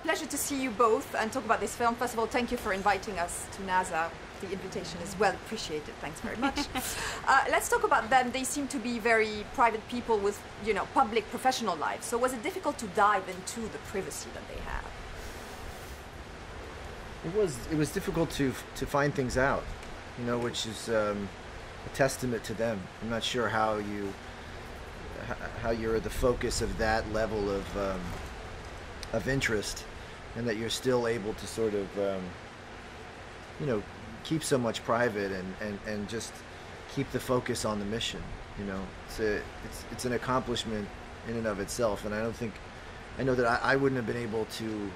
pleasure to see you both and talk about this film. First of all, thank you for inviting us to NASA. The invitation is well appreciated. Thanks very much. Let's talk about them. They seem to be very private people with, you know, public professional lives. So was it difficult to dive into the privacy that they have? It was difficult to find things out, you know, which is a testament to them. I'm not sure how you're the focus of that level of interest, and that you're still able to sort of you know, keep so much private and just keep the focus on the mission. You know, it's an accomplishment in and of itself, and I know that I wouldn't have been able to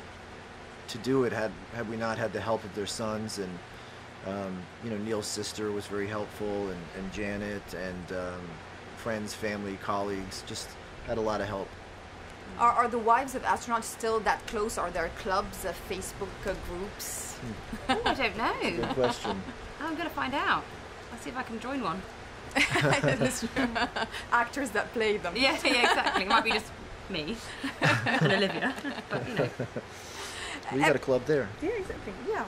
do it had we not had the help of their sons, and you know, Neil's sister was very helpful, and Janet, and friends, family, colleagues, just had a lot of help. Are the wives of astronauts still that close? Are there clubs, Facebook groups? Oh, I don't know. Good question. I'm going to find out. I'll see if I can join one. That's true. Actors that play them. Yeah, exactly. It might be just me and Olivia, but you know. Well, you got a club there. Yeah, exactly. Yeah.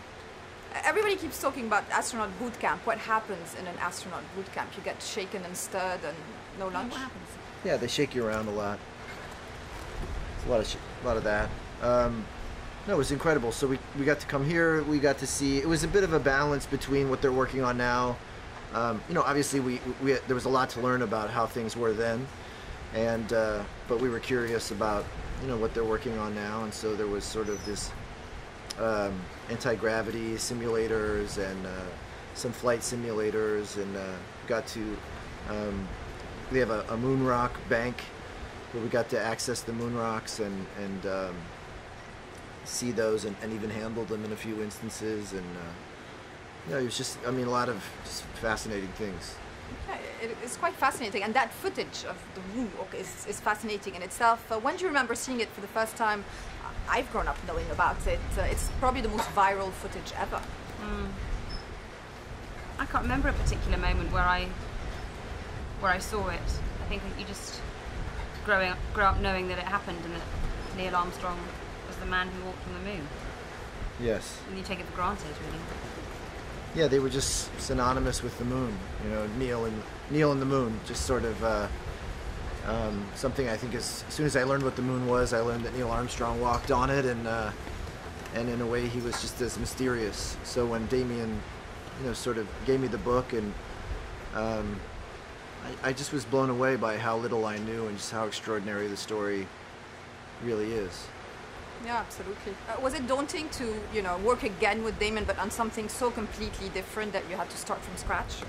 Everybody keeps talking about astronaut boot camp. What happens in an astronaut boot camp? You get shaken and stirred and no lunch? What happens? Yeah, they shake you around a lot. It's a lot of that. No, it was incredible. So we got to come here. We got to see. It was a bit of a balance between what they're working on now. You know, obviously there was a lot to learn about how things were then, and but we were curious about, you know, what they're working on now, and so there was sort of this anti-gravity simulators and some flight simulators, and got to we have a moon rock bank where we got to access the moon rocks and see those and even handle them in a few instances, and you know, it was just, I mean, a lot of just fascinating things. Yeah, it's quite fascinating, and that footage of the moon is fascinating in itself. When do you remember seeing it for the first time? I've grown up knowing about it. It's probably the most viral footage ever. I can't remember a particular moment where I saw it. I think you just grow up knowing that it happened and that Neil Armstrong was the man who walked on the moon. Yes. And you take it for granted, really. Yeah, they were just synonymous with the moon. You know, Neil and the moon, just sort of something. I think as soon as I learned what the moon was, I learned that Neil Armstrong walked on it, and in a way he was just as mysterious. So when Damien, you know, sort of gave me the book, and I just was blown away by how little I knew and just how extraordinary the story really is. Yeah, absolutely. Was it daunting to, you know, work again with Damon, but on something so completely different that you had to start from scratch?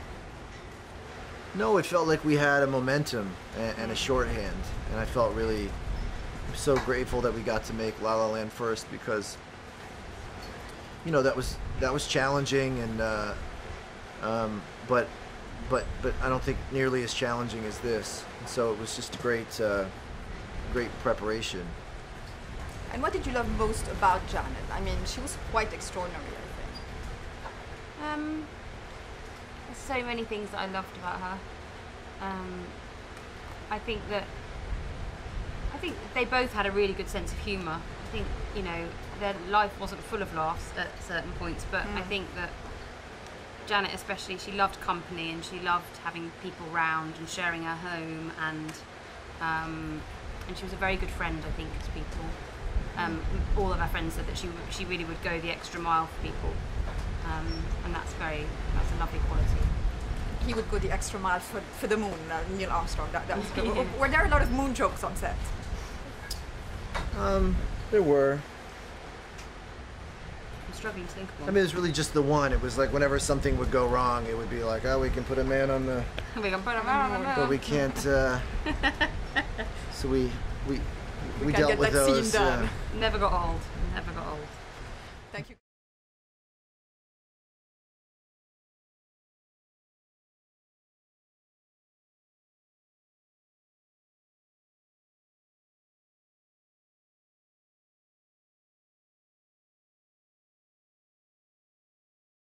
No, it felt like we had a momentum and a shorthand, and I felt really so grateful that we got to make La La Land first, because, you know, that was challenging, and but I don't think nearly as challenging as this. And so it was just great preparation. And what did you love most about Janet? I mean, she was quite extraordinary, I think. There's so many things that I loved about her. I think they both had a really good sense of humour. I think, you know, their life wasn't full of laughs at certain points, but I think that Janet especially, she loved company, and she loved having people round and sharing her home, and she was a very good friend, I think, to people. All of our friends said that she really would go the extra mile for people, and that's a lovely quality. He would go the extra mile for the moon, Neil Armstrong. That was good. Were there a lot of moon jokes on set? There were. I'm struggling to think of one. I mean, it was really just the one. It was like whenever something would go wrong, it would be like, oh, we can put a man on the... We can put a man on the moon. But we can't... so we can dealt get with that those. scene done. Never got old. Never got old. Thank you.